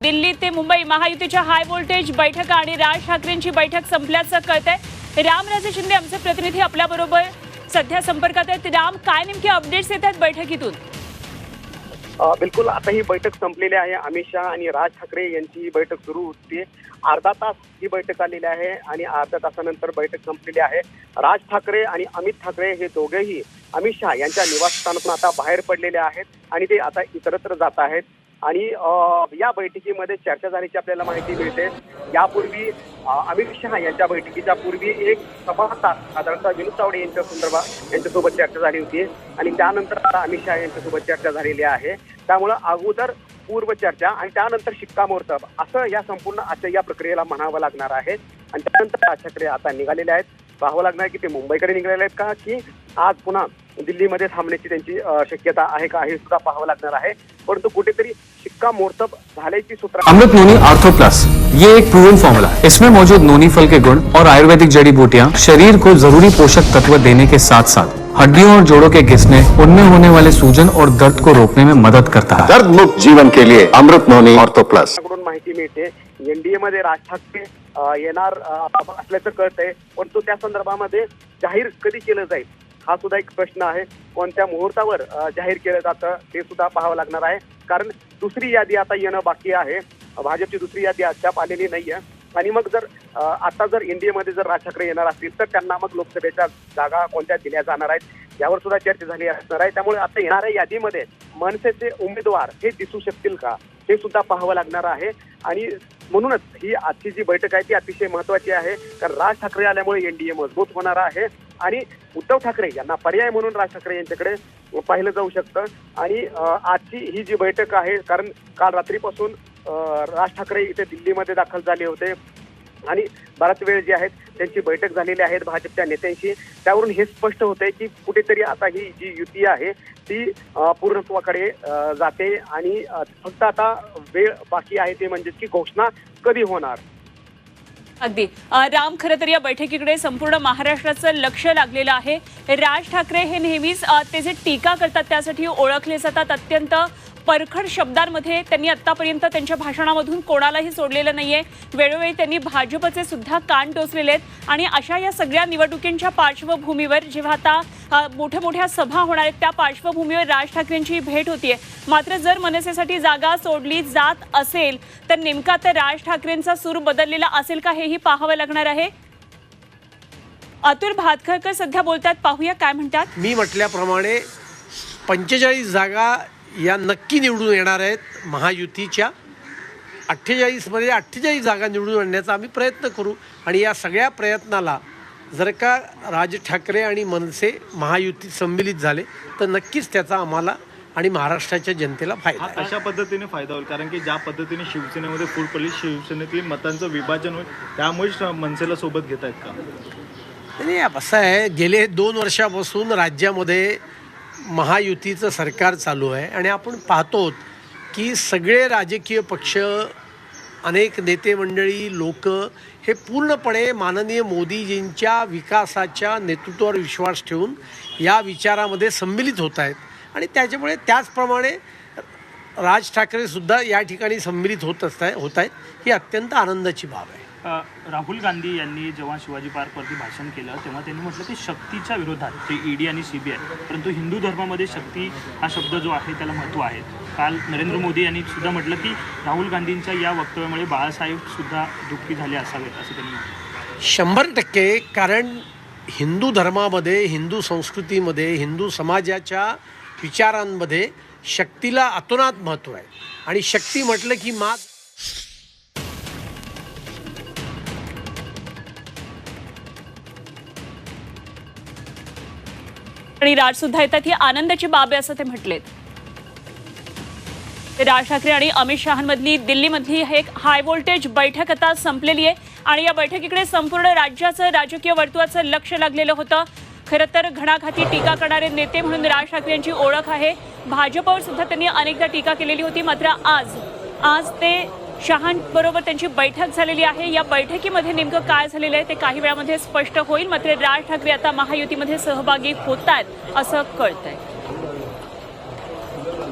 दिल्ली ते मुंबई महायुतीच्या high voltage बैठका आणि राज ठाकरेंची बैठक संपल्याचं कळतंय। रामराजे शिंदे आमचे प्रतिनिधी आपल्याबरोबर सध्या संपर्कात आहेत। राम, काय नेमके अपडेट्स येत आहेत बैठकीतून? बिलकुल, आता ही बैठक संपलेली आहे। अमित शाह आणि राज ठाकरे यांची ही बैठक सुरू होती। अर्धा तास ही बैठक आलेली आहे आणि अर्ध्या तासानंतर बैठक संपलेली आहे। राज ठाकरे आणि अमित ठाकरे हे दोघेही अमित शाह यांच्या निवासस्थानातून आता बाहेर पडलेले आहेत आणि ते आता इतरत्र जात आहेत। आणि या बैठकीमध्ये चर्चा झाल्याची आपल्याला माहिती मिळते। यापूर्वी अमित शहा यांच्या बैठकीच्या पूर्वी एक सभा तास साधारणतः विनोद तावडे यांच्यासोबत चर्चा झाली होती आणि त्यानंतर आता अमित शहा यांच्यासोबत चर्चा झालेली आहे। त्यामुळे अगोदर पूर्व चर्चा आणि त्यानंतर शिक्कामोर्तब असं या संपूर्ण आजच्या या प्रक्रियेला म्हणावं लागणार आहे। आणि त्यानंतर राज ठाकरे आता निघालेले आहेत। पाहावं लागणार की ते मुंबईकडे निघालेले आहेत का की आज पुन्हा दिल्लीमध्ये थांबण्याची त्यांची शक्यता आहे का हे सुद्धा पाहावं लागणार आहे। परंतु कुठेतरी शिक्कामोर्तब झाल्याची सूत्र। अमृत नोनी आर्थो प्लस, ये एक प्रूवन फॉर्मूला है। इसमें मौजूद नोनी फल के गुण और आयुर्वेदिक जड़ी बूटियां शरीर को जरूरी पोषक तत्व देने के साथ साथ हड्डियों और जोड़ों के घिसने, उनमें होने वाले सूजन और दर्द को रोकने में मदद करता है। दर्द मुक्त जीवन के लिए अमृत नोनी आर्थो प्लस। कडून माहिती मिळते एनडीए मध्ये राज ठाकरे येणार असल्याचं कळतंय, परंतु त्या संदर्भामध्ये जाहीर कधी केलं जाईल हा सुद्धा एक प्रश्न आहे। कोणत्या मुहूर्तावर जाहीर केलं जातं ते सुद्धा पाहावं लागणार आहे। कारण दुसरी यादी आता येणं बाकी आहे। भाजपची दुसरी यादी अद्याप आलेली नाहीये आणि मग जर आता जर एनडीएमध्ये जर राज ठाकरे येणार असतील तर त्यांना मग लोकसभेच्या जागा कोणत्या दिल्या जाणार आहेत यावर सुद्धा चर्चा झाली असणार आहे। त्यामुळे आता येणाऱ्या यादीमध्ये मनसेचे उमेदवार हे दिसू शकतील का हे सुद्धा पाहावं लागणार आहे। आणि म्हणूनच ही आजची जी बैठक आहे ती अतिशय महत्त्वाची आहे, कारण राज ठाकरे आल्यामुळे एनडीए मजबूत होणार आहे आणि उद्धव ठाकरे यांना पर्याय म्हणून राज ठाकरे यांच्याकडे पाहिलं जाऊ शकतं। आणि आजची ही जी बैठक आहे, कारण काल रात्रीपासून राज ठाकरे इथे दिल्लीमध्ये दाखल झाले होते आणि बराच वेळ जी आहेत त्यांची बैठक झालेली आहे भाजपच्या नेत्यांशी। त्यावरून हे स्पष्ट होते की कुठेतरी आता ही जी युती आहे ती पूर्णत्वाकडे जाते आणि फक्त आता वेळ बाकी आहे ते म्हणजे की घोषणा कधी होणार। अगदी राम, खरं तर या बैठकीकडे संपूर्ण महाराष्ट्राचं लक्ष लागलेलं आहे। राज ठाकरे हे नेहमीच ते जे टीका करतात त्यासाठी ओळखले जातात। अत्यंत परखड शब्दांमध्ये त्यांनी आतापर्यंत त्यांच्या भाषणामधून कोणालाही सोडलेलं नाहीये। वेळोवेळी त्यांनी भाजपचे सुद्धा कान टोचलेले आहेत आणि अशा या सगळ्या निवडणुकींच्या पार्श्वभूमीवर जेव्हा आता मोठ्या सभा होणार आहेत त्या पार्श्वभूमीवर राज ठाकरेंची भेट होतीये। मात्र जर मनसेसाठी जागा सोडली जात असेल तर नेमका तर राज ठाकरेंचा सूर बदललेला असेल का हेही पाहावं लागणार आहे। अतुल भातखळकर सध्या बोलतात, पाहूया काय म्हणतात। मी म्हटल्याप्रमाणे 45 जागा या नक्की निवडून येणार आहेत महायुतीच्या। 48 मध्ये 48 जागा निवडून आणण्याचा आम्ही प्रयत्न करू आणि या सगळ्या प्रयत्नाला जर का राज ठाकरे आणि मनसे महायुतीत सम्मिलित झाले तर नक्कीच त्याचा आम्हाला आणि महाराष्ट्राच्या जनतेला फायदा आहे। अशा पद्धतीने फायदा होईल, कारण की ज्या पद्धतीने शिवसेनेमध्ये फूट पडली, शिवसेनेतील मतांचं विभाजन होईल, त्यामुळेच मनसेला सोबत घेत आहेत का? नाही, असं आहे, गेले 2 वर्षापासून राज्यामध्ये महायुतीचं सरकार चालू आहे आणि आपण पाहतो की सगळे राजकीय पक्ष, अनेक नेते मंडळी, लोक हे पूर्णपणे माननीय मोदीजींच्या विकासाच्या नेतृत्वावर विश्वास ठेवून या विचारामध्ये सम्मिलित होत आहेत आणि त्याच्यामुळे त्याचप्रमाणे राज ठाकरेसुद्धा या ठिकाणी सम्मिलित होत आहेत। ही अत्यंत आनंदाची बाब आहे। राहुल गांधी यांनी जेव्हा शिवाजी पार्कवरती भाषण केलं तेव्हा त्यांनी म्हटलं की शक्तीच्या विरोधात ते ईडी आणि सीबीआय, परंतु हिंदू धर्मामध्ये शक्ती हा शब्द जो आहे त्याला महत्त्व आहे। काल नरेंद्र मोदी यांनी सुद्धा म्हटलं की राहुल गांधींच्या या वक्तव्यामुळे बाळासाहेब सुद्धा दुःखी झाले असावेत असं त्यांनी म्हटलं। 100%, कारण हिंदू धर्मामध्ये, हिंदू संस्कृतीमध्ये, हिंदू समाजाच्या विचारांमध्ये शक्तीला अतोनात महत्त्व आहे आणि शक्ती म्हटलं की आणि राज सुद्धा येतात, ही आनंदाची बाब आहे असं ते म्हटलेत। राज ठाकरे आणि अमित शहांमधली दिल्लीमधली एक हाय व्होल्टेज बैठक आता संपलेली आहे आणि या बैठकीकडे संपूर्ण राज्याचं राजकीय वर्तुळाचं लक्ष लागलेलं होतं। खरं तर घणाघाती टीका करणारे नेते म्हणून राज ठाकरे यांची ओळख आहे। भाजपवर सुद्धा त्यांनी अनेकदा टीका केलेली होती, मात्र आज ते शहांबरोबर त्यांची बैठक झालेली आहे। या बैठकीमध्ये नेमकं काय झालेलं आहे ते काही वेळामध्ये स्पष्ट होईल। मात्र राज ठाकरे आता महायुतीमध्ये सहभागी होत आहेत असं कळतंय।